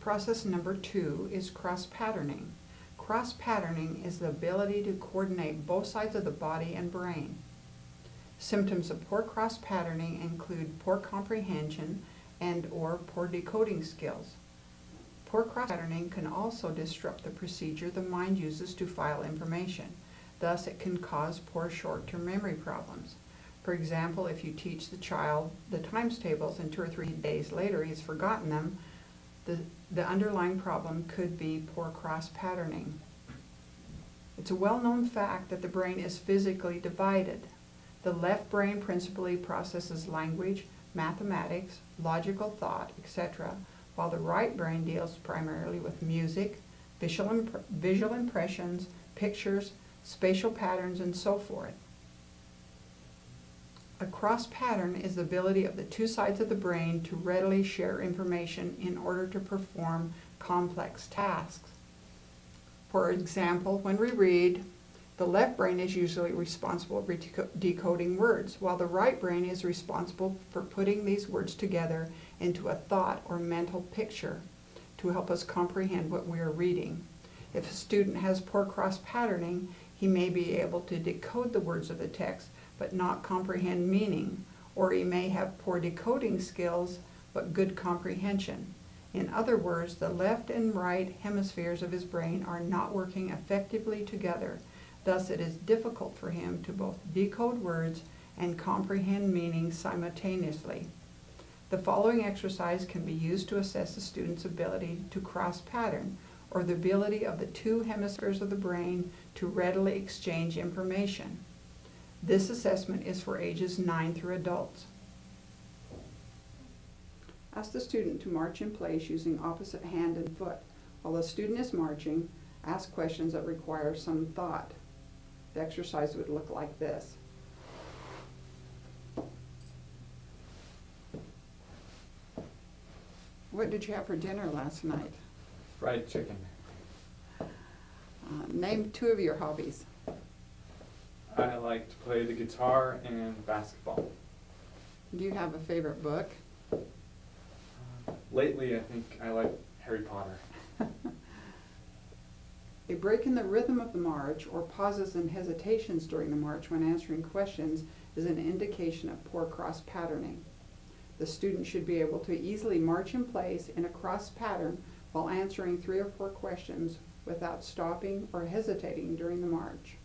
Process number 2 is cross-patterning. Cross-patterning is the ability to coordinate both sides of the body and brain. Symptoms of poor cross-patterning include poor comprehension and/or poor decoding skills. Poor cross-patterning can also disrupt the procedure the mind uses to file information. Thus, it can cause poor short-term memory problems. For example, if you teach the child the times tables and 2 or 3 days later he's forgotten them, the underlying problem could be poor cross-patterning. It's a well-known fact that the brain is physically divided. The left brain principally processes language, mathematics, logical thought, etc., while the right brain deals primarily with music, visual impressions, pictures, spatial patterns, and so forth. A cross-pattern is the ability of the two sides of the brain to readily share information in order to perform complex tasks. For example, when we read, the left brain is usually responsible for decoding words, while the right brain is responsible for putting these words together into a thought or mental picture to help us comprehend what we are reading. If a student has poor cross-patterning, he may be able to decode the words of the text but not comprehend meaning, or he may have poor decoding skills but good comprehension. In other words, the left and right hemispheres of his brain are not working effectively together. Thus, it is difficult for him to both decode words and comprehend meaning simultaneously. The following exercise can be used to assess a student's ability to cross-pattern, or the ability of the two hemispheres of the brain to readily exchange information. This assessment is for ages 9 through adults. Ask the student to march in place using opposite hand and foot. While the student is marching, ask questions that require some thought. The exercise would look like this. What did you have for dinner last night? Fried chicken. Name 2 of your hobbies. I like to play the guitar and basketball. Do you have a favorite book? Lately, I think I like Harry Potter. A break in the rhythm of the march, or pauses and hesitations during the march when answering questions, is an indication of poor cross-patterning. The student should be able to easily march in place in a cross pattern while answering 3 or 4 questions without stopping or hesitating during the march.